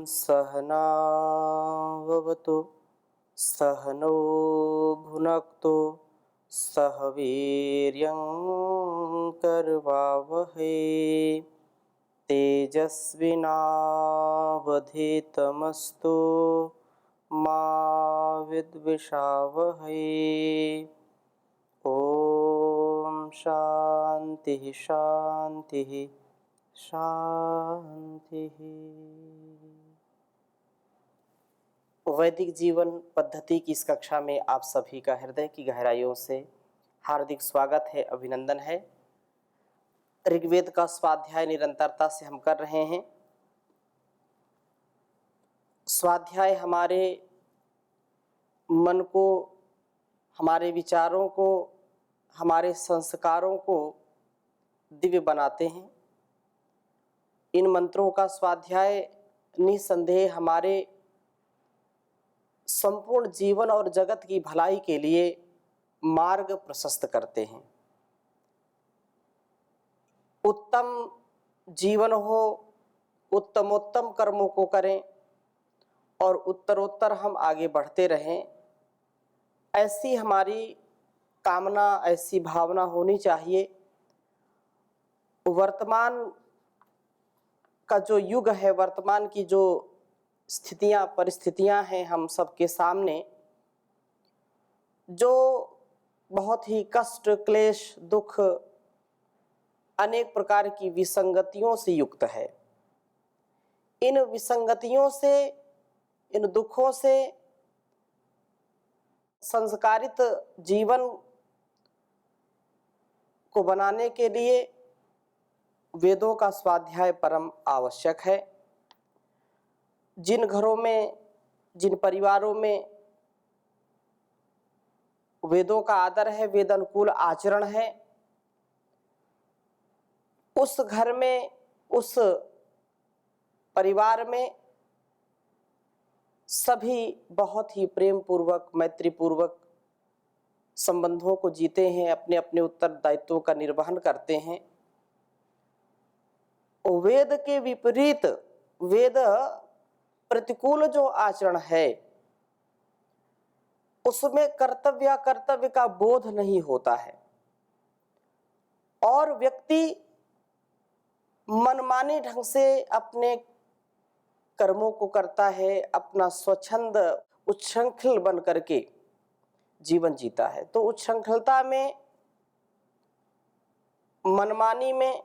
सहनाववतु सहनो भुनक्तु सह वीर्यं करवावहै तेजस्विनावधीतमस्तु मा विद्विषावहै। ओम शांति शांति शांति। वैदिक जीवन पद्धति की इस कक्षा में आप सभी का हृदय की गहराइयों से हार्दिक स्वागत है, अभिनंदन है। ऋग्वेद का स्वाध्याय निरंतरता से हम कर रहे हैं। स्वाध्याय हमारे मन को, हमारे विचारों को, हमारे संस्कारों को दिव्य बनाते हैं। इन मंत्रों का स्वाध्याय निसंदेह हमारे संपूर्ण जीवन और जगत की भलाई के लिए मार्ग प्रशस्त करते हैं। उत्तम जीवन हो, उत्तमोत्तम कर्मों को करें और उत्तरोत्तर हम आगे बढ़ते रहें, ऐसी हमारी कामना, ऐसी भावना होनी चाहिए। वर्तमान का जो युग है, वर्तमान की जो स्थितियां, परिस्थितियां हैं हम सबके सामने, जो बहुत ही कष्ट, क्लेश, दुख, अनेक प्रकार की विसंगतियों से युक्त है। इन विसंगतियों से, इन दुखों से संस्कारित जीवन को बनाने के लिए वेदों का स्वाध्याय परम आवश्यक है। जिन घरों में, जिन परिवारों में वेदों का आदर है, वेद अनुकूल आचरण है, उस घर में, उस परिवार में सभी बहुत ही प्रेम पूर्वक, मैत्री पूर्वक संबंधों को जीते हैं, अपने अपने उत्तरदायित्वों का निर्वहन करते हैं। वेद के विपरीत, वेद प्रतिकूल जो आचरण है, उसमें कर्तव्य का बोध नहीं होता है और व्यक्ति मनमाने ढंग से अपने कर्मों को करता है, अपना स्वच्छंद उच्छृंखल बन करके जीवन जीता है। तो उच्छृंखलता में, मनमानी में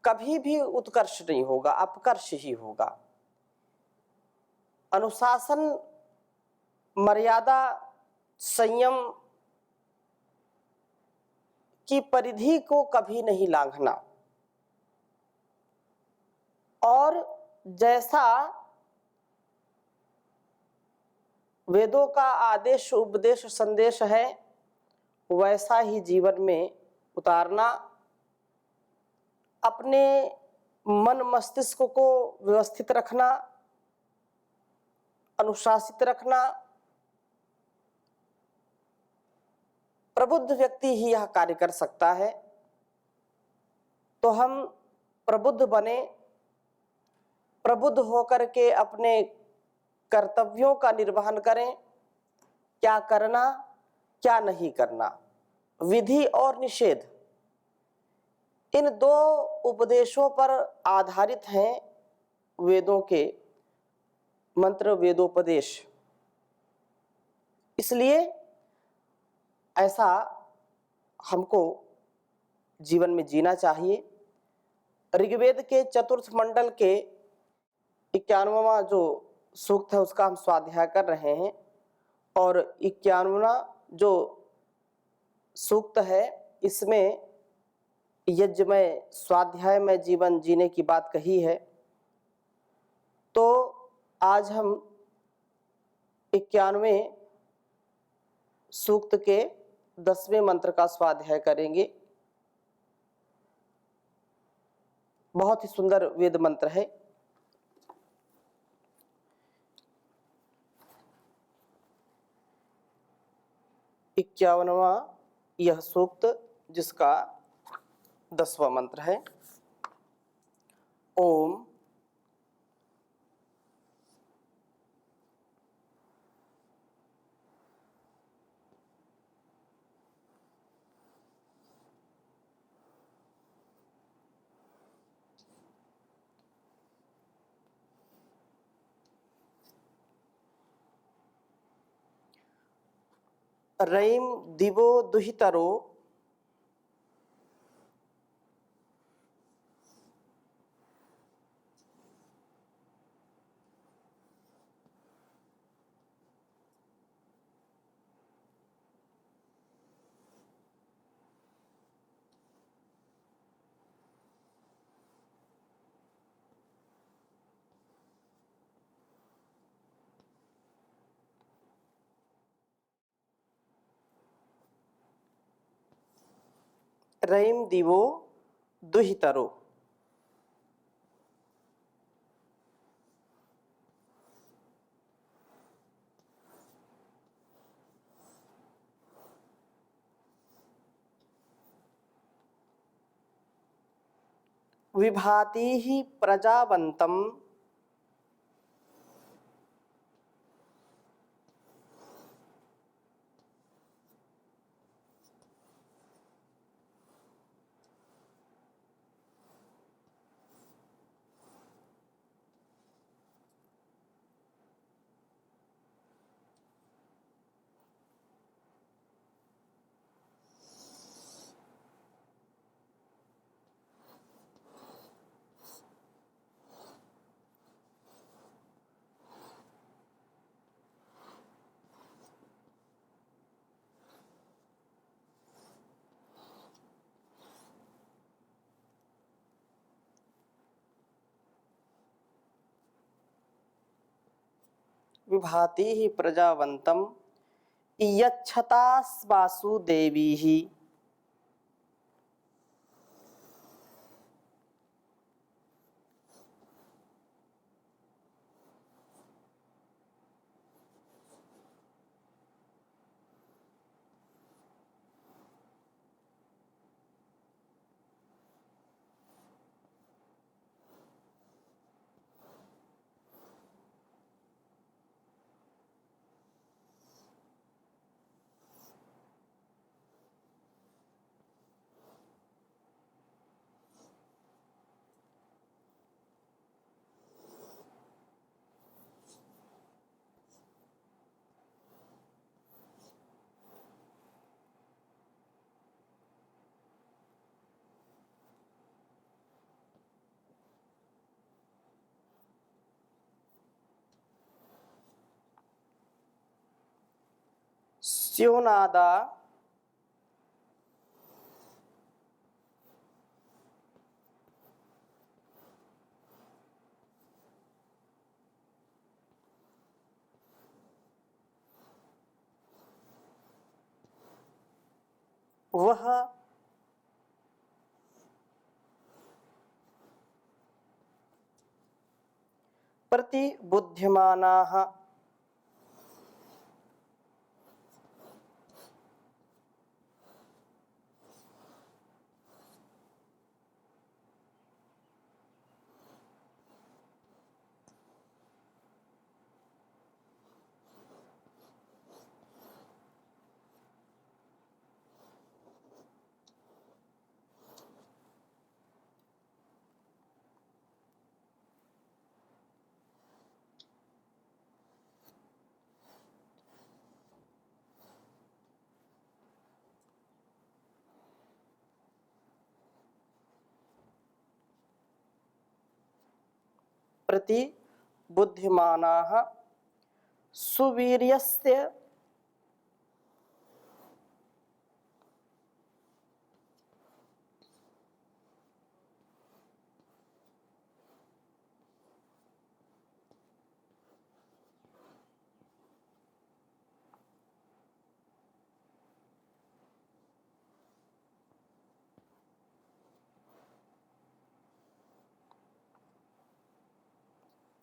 कभी भी उत्कर्ष नहीं होगा, अपकर्ष ही होगा। अनुशासन, मर्यादा, संयम की परिधि को कभी नहीं लांघना और जैसा वेदों का आदेश, उपदेश, संदेश है, वैसा ही जीवन में उतारना, अपने मन मस्तिष्क को व्यवस्थित रखना, अनुशासित रखना। प्रबुद्ध व्यक्ति ही यह कार्य कर सकता है। तो हम प्रबुद्ध बने, प्रबुद्ध होकर के अपने कर्तव्यों का निर्वहन करें। क्या करना, क्या नहीं करना, विधि और निषेध, इन दो उपदेशों पर आधारित हैं वेदों के मंत्र, वेदोपदेश। इसलिए ऐसा हमको जीवन में जीना चाहिए। ऋग्वेद के चतुर्थ मंडल के 91वां जो सूक्त है, उसका हम स्वाध्याय कर रहे हैं और 91वां जो सूक्त है, इसमें यज्ञमय, स्वाध्याय में जीवन जीने की बात कही है। तो आज हम 91वें सूक्त के 10वें मंत्र का स्वाध्याय करेंगे। बहुत ही सुंदर वेद मंत्र है। इक्यावनवां यह सूक्त, जिसका 10वां मंत्र है। ओम रयिं दिवो दुहितरो रयिं दिवो दुहितरो। विभाति हि प्रजावन्तं विभाति हि प्रजावन्तं इयच्छतास्मासु देवीः। स्योनादा वह प्रतिबुध्यमानाः प्रतिबुध्यमानाः सुवीर्यस्य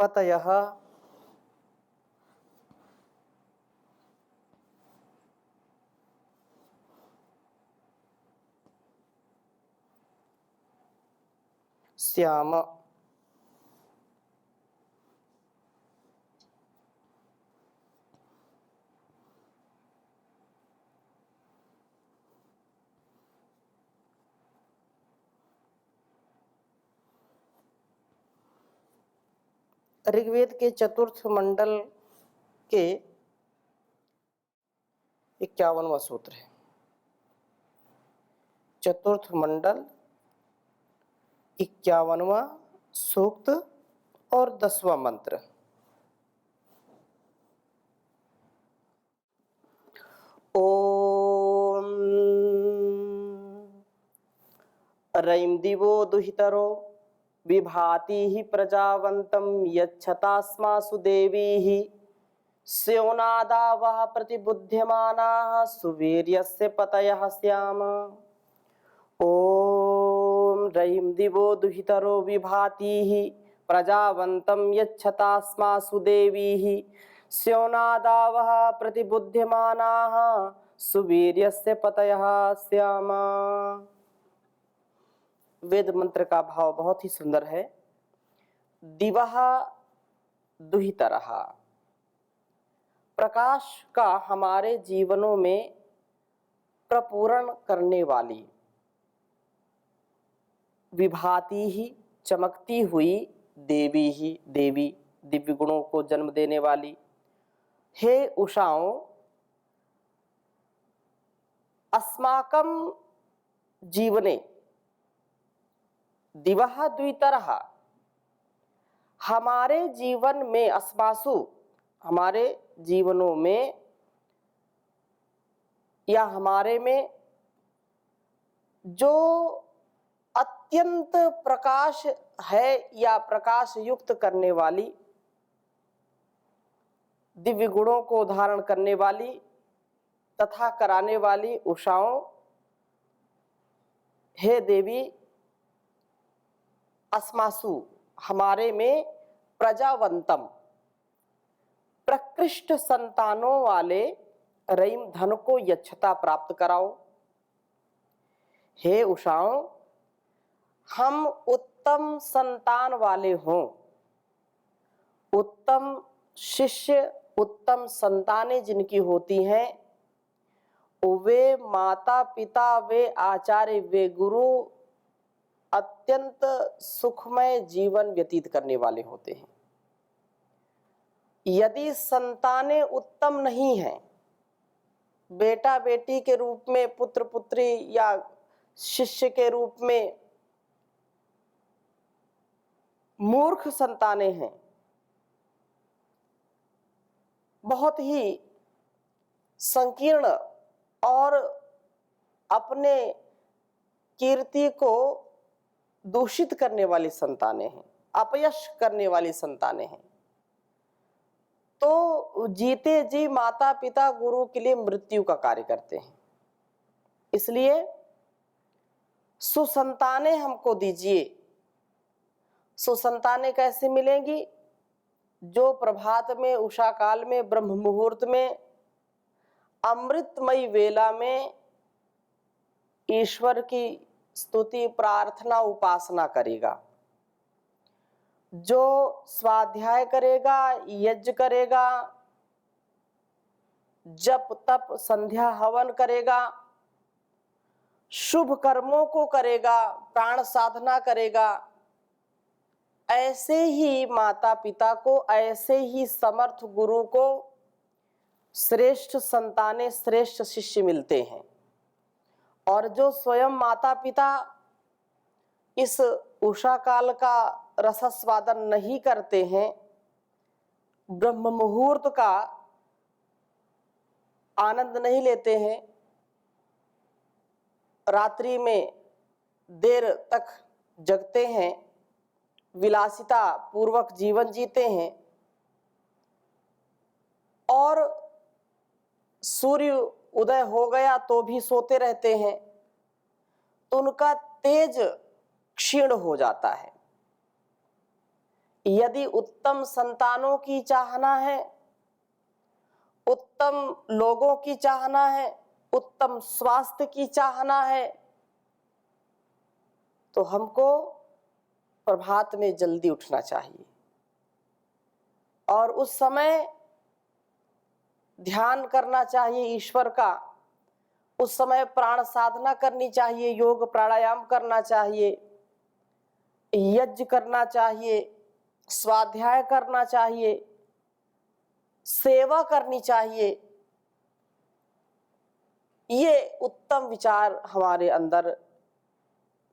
पतयः श्याम। ऋग्वेद के चतुर्थ मंडल के 51वां सूत्र है। चतुर्थ मंडल 51वां सूक्त और 10वां मंत्र। ओम रईं दिवो दुहितरो विभाति ही प्रजावंतम यच्छतास्मासु देवीः स्योनादावः प्रतिबुध्यमानाः सुवीर्यस्य पतयः स्याम। ओम रईं दिवो दुहितरो विभाति ही प्रजावंतम यच्छतास्मासु देवीः स्योनादावः प्रतिबुध्यमानाः सुवीर्यस्य पतयः स्याम। वेद मंत्र का भाव बहुत ही सुंदर है। दिवः दुहितरः, प्रकाश का हमारे जीवनों में प्रपूरण करने वाली, विभाति ही चमकती हुई, देवी ही देवी दिव्य गुणों को जन्म देने वाली। हे उषाओं, अस्माकं जीवने दिवः द्वितरः, हमारे जीवन में, अस्मासु हमारे जीवनों में या हमारे में जो अत्यंत प्रकाश है या प्रकाश युक्त करने वाली, दिव्य गुणों को धारण करने वाली तथा कराने वाली उषाओं, हे देवी, अस्मासु हमारे में प्रजावंतम, प्रकृष्ट संतानों वाले रईम धन को यच्छता प्राप्त कराओ। हे उषाओं, हम उत्तम संतान वाले हों, उत्तम शिष्य, उत्तम संतानें जिनकी होती हैं, वे माता पिता, वे आचार्य, वे गुरु अत्यंत सुखमय जीवन व्यतीत करने वाले होते हैं। यदि संतानें उत्तम नहीं हैं, बेटा बेटी के रूप में, पुत्र पुत्री या शिष्य के रूप में मूर्ख संतानें हैं, बहुत ही संकीर्ण और अपने कीर्ति को दूषित करने वाली संतानें हैं, अपयश करने वाली संतानें हैं, तो जीते जी माता पिता गुरु के लिए मृत्यु का कार्य करते हैं। इसलिए सुसंतानें हमको दीजिए। सुसंतानें कैसे मिलेंगी? जो प्रभात में, उषा काल में, ब्रह्म मुहूर्त में, अमृतमयी वेला में ईश्वर की स्तुति, प्रार्थना, उपासना करेगा, जो स्वाध्याय करेगा, यज्ञ करेगा, जप तप संध्या हवन करेगा, शुभ कर्मों को करेगा, प्राण साधना करेगा, ऐसे ही माता पिता को, ऐसे ही समर्थ गुरु को श्रेष्ठ संतानें, श्रेष्ठ शिष्य मिलते हैं। और जो स्वयं माता पिता इस उषा काल का रसस्वादन नहीं करते हैं, ब्रह्म मुहूर्त का आनंद नहीं लेते हैं, रात्रि में देर तक जगते हैं, विलासिता पूर्वक जीवन जीते हैं और सूर्य उदय हो गया तो भी सोते रहते हैं, तो उनका तेज क्षीण हो जाता है। यदि उत्तम संतानों की चाहना है, उत्तम लोगों की चाहना है, उत्तम स्वास्थ्य की चाहना है, तो हमको प्रभात में जल्दी उठना चाहिए और उस समय ध्यान करना चाहिए ईश्वर का। उस समय प्राण साधना करनी चाहिए, योग प्राणायाम करना चाहिए, यज्ञ करना चाहिए, स्वाध्याय करना चाहिए, सेवा करनी चाहिए। ये उत्तम विचार हमारे अंदर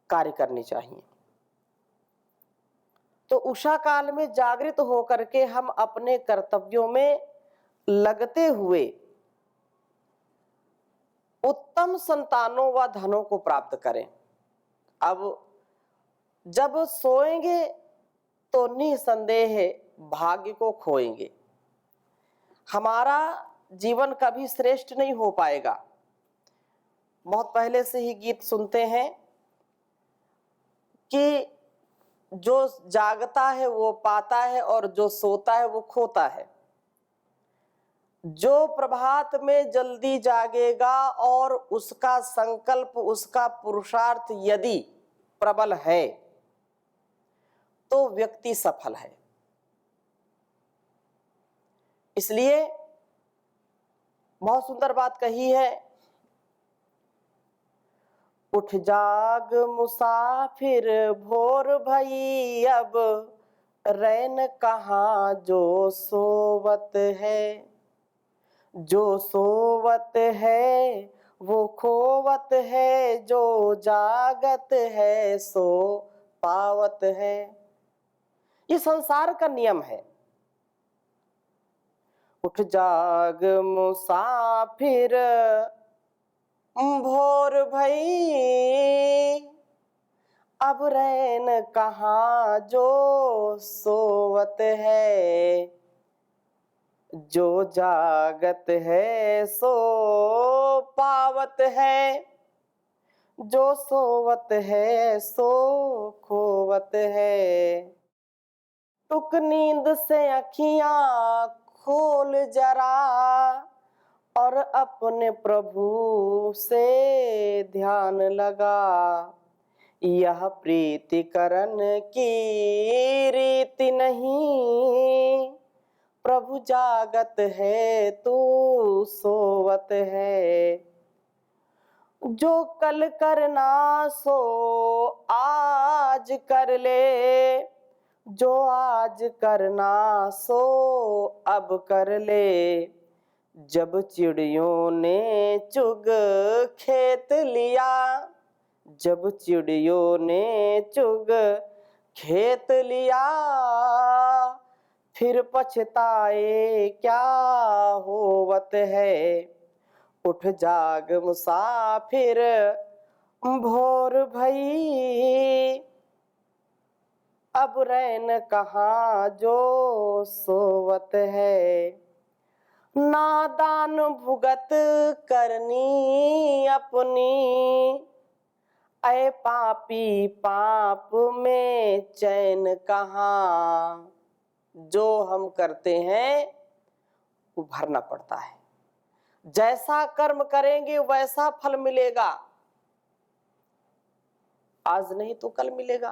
कार्य करने चाहिए। तो उषा काल में जागृत होकर के हम अपने कर्तव्यों में लगते हुए उत्तम संतानों व धनों को प्राप्त करें। अब जब सोएंगे तो निसंदेह भाग्य को खोएंगे, हमारा जीवन कभी श्रेष्ठ नहीं हो पाएगा। बहुत पहले से ही गीत सुनते हैं कि जो जागता है वो पाता है और जो सोता है वो खोता है। जो प्रभात में जल्दी जागेगा और उसका संकल्प, उसका पुरुषार्थ यदि प्रबल है तो व्यक्ति सफल है। इसलिए बहुत सुंदर बात कही है, उठ जाग मुसाफिर भोर भई, अब रैन कहाँ जो सोवत है। जो सोवत है वो खोवत है, जो जागत है सो पावत है। ये संसार का नियम है। उठ जाग मुसाफिर भोर भई, अब रैन कहाँ जो सोवत है। जो जागत है सो पावत है, जो सोवत है सो खोवत है। टुक नींद से अखियां खोल जरा और अपने प्रभु से ध्यान लगा। यह प्रीतिकरण की रीति नहीं, प्रभु जागत है तू सोवत है। जो कल करना सो आज कर ले, जो आज करना सो अब कर ले। जब चिड़ियों ने चुग खेत लिया, जब चिड़ियों ने चुग खेत लिया, फिर पछताए क्या होवत है। उठ जाग मुसाफिर भोर भई, अब रैन कहाँ जो सोवत है। नादान भुगत करनी अपनी, ऐ पापी पाप में चैन कहाँ। जो हम करते हैं वो भरना पड़ता है। जैसा कर्म करेंगे वैसा फल मिलेगा, आज नहीं तो कल मिलेगा।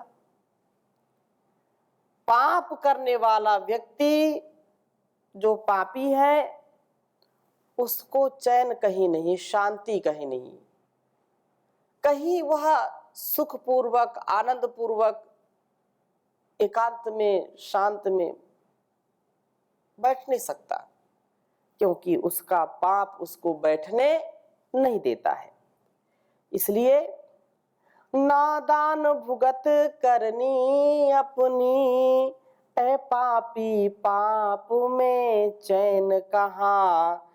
पाप करने वाला व्यक्ति जो पापी है उसको चैन कहीं नहीं, शांति कहीं नहीं, कहीं वह सुखपूर्वक आनंद पूर्वक एकांत में शांत में बैठ नहीं सकता, क्योंकि उसका पाप उसको बैठने नहीं देता है। इसलिए नादान भुगत करनी अपनी, ऐ पापी पाप में चैन कहाँ।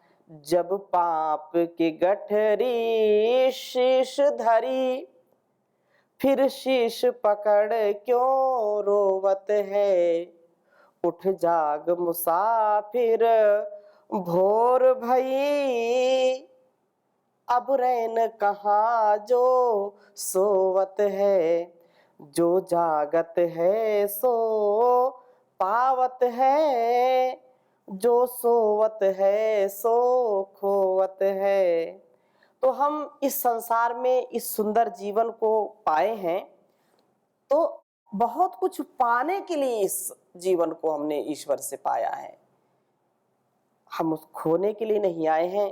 जब पाप की गठरी शीश धरी, फिर शीश पकड़ क्यों रोवत है। उठ जाग मुसाफिर भोर भई, अब रैन कहाँ जो सोवत है। जो जागत है सो पावत है, जो सोवत है सो खोवत है। तो हम इस संसार में इस सुंदर जीवन को पाए हैं, तो बहुत कुछ पाने के लिए इस जीवन को हमने ईश्वर से पाया है। हम उस खोने के लिए नहीं आए हैं,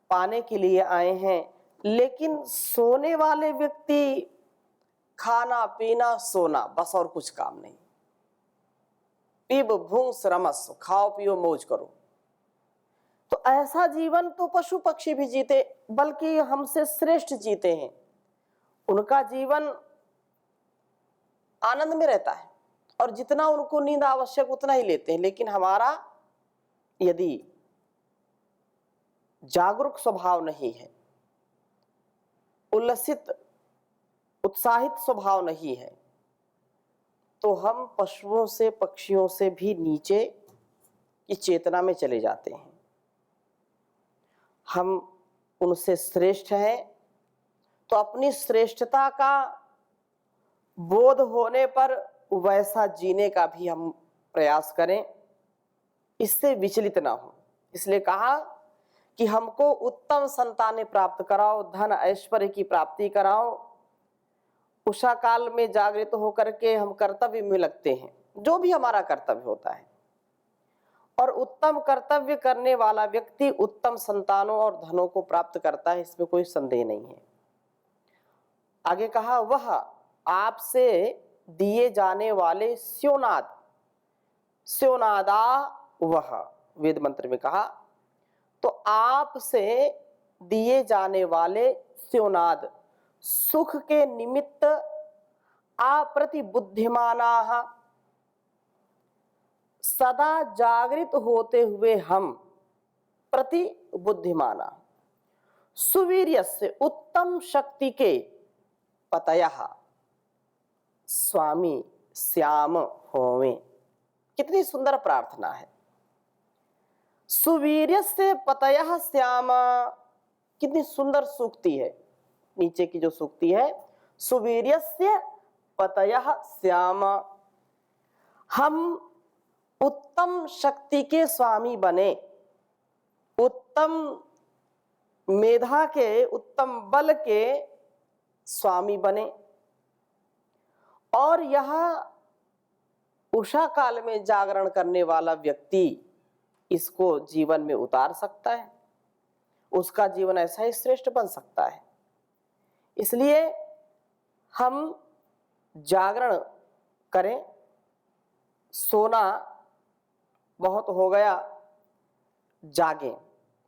पाने के लिए आए हैं। लेकिन सोने वाले व्यक्ति खाना पीना सोना, बस और कुछ काम नहीं। पीब भूंस रमस, खाओ पियो मौज करो। तो ऐसा जीवन तो पशु पक्षी भी जीते, बल्कि हमसे श्रेष्ठ जीते हैं। उनका जीवन आनंद में रहता है और जितना उनको नींद आवश्यक उतना ही लेते हैं, लेकिन हमारा यदि जागरूक स्वभाव नहीं है, उल्लसित उत्साहित स्वभाव नहीं है, तो हम पशुओं से पक्षियों से भी नीचे की चेतना में चले जाते हैं। हम उनसे श्रेष्ठ हैं, तो अपनी श्रेष्ठता का बोध होने पर वैसा जीने का भी हम प्रयास करें, इससे विचलित ना हो। इसलिए कहा कि हमको उत्तम संतानें प्राप्त कराओ, धन ऐश्वर्य की प्राप्ति कराओ। उषा काल में जागृत होकर के हम कर्तव्य में लगते हैं, जो भी हमारा कर्तव्य होता है, और उत्तम कर्तव्य करने वाला व्यक्ति उत्तम संतानों और धनों को प्राप्त करता है, इसमें कोई संदेह नहीं है। आगे कहा, वह आपसे दिए जाने वाले स्योनाद, स्योनादा वह, वेद मंत्र में कहा, तो आपसे दिए जाने वाले स्योनाद सुख के निमित्त आप्रति बुद्धिमानाः, सदा जागृत होते हुए हम प्रति बुद्धिमाना, सुवीर्यस्य उत्तम शक्ति के पतयः स्वामी श्याम होवें। कितनी सुंदर प्रार्थना है। सुवीर्यस्य पतयः श्याम, कितनी सुंदर सूक्ति है। नीचे की जो सूक्ति है, सुवीर्यस्य पतयः श्याम, हम उत्तम शक्ति के स्वामी बने, उत्तम मेधा के, उत्तम बल के स्वामी बने। और यह उषा काल में जागरण करने वाला व्यक्ति इसको जीवन में उतार सकता है, उसका जीवन ऐसा ही श्रेष्ठ बन सकता है। इसलिए हम जागरण करें। सोना बहुत हो गया, जागें।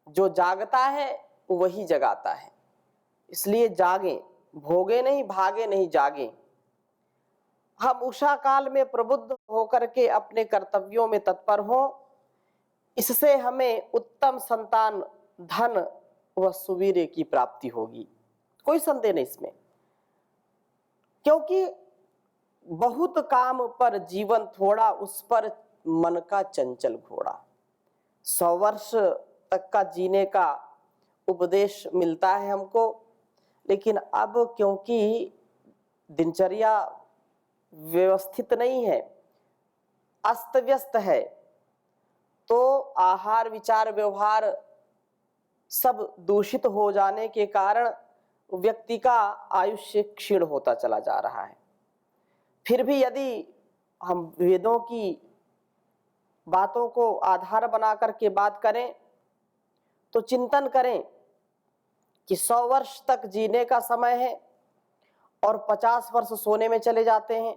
जो जागता है वही जगाता है, इसलिए जागें, भोगे नहीं, भागे नहीं, जागें। हम उषा काल में प्रबुद्ध होकर के अपने कर्तव्यों में तत्पर हो, इससे हमें उत्तम संतान, धन व सुवीर्य की प्राप्ति होगी, कोई संदेह नहीं इसमें। क्योंकि बहुत काम पर जीवन थोड़ा, उस पर मन का चंचल घोड़ा। 100 वर्ष तक का जीने का उपदेश मिलता है हमको, लेकिन अब क्योंकि दिनचर्या व्यवस्थित नहीं है, अस्त व्यस्त है, तो आहार विचार व्यवहार सब दूषित हो जाने के कारण व्यक्ति का आयुष्य क्षीण होता चला जा रहा है। फिर भी यदि हम वेदों की बातों को आधार बना करके बात करें, तो चिंतन करें कि 100 वर्ष तक जीने का समय है और 50 वर्ष सोने में चले जाते हैं।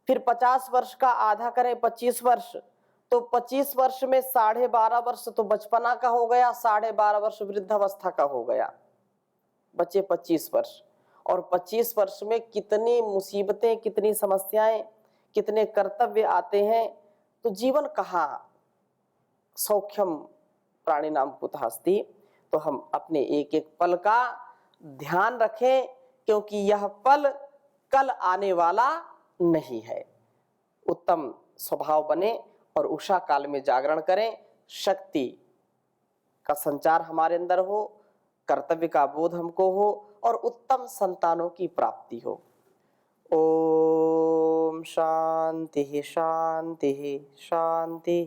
फिर 50 वर्ष का आधा करें 25 वर्ष, तो 25 वर्ष में 12.5 वर्ष तो बचपना का हो गया, 12.5 वर्ष वृद्धावस्था का हो गया, बचे 25 वर्ष। और 25 वर्ष में कितनी मुसीबतें, कितनी समस्याएं, कितने कर्तव्य आते हैं, तो जीवन कहाँ सौख्यम प्राणिनाम कुतः अस्ति। तो हम अपने एक एक पल का ध्यान रखें, क्योंकि यह पल कल आने वाला नहीं है। उत्तम स्वभाव बने और उषा काल में जागरण करें, शक्ति का संचार हमारे अंदर हो, कर्तव्य का बोध हमको हो और उत्तम संतानों की प्राप्ति हो। ओम शांति शांति शांति।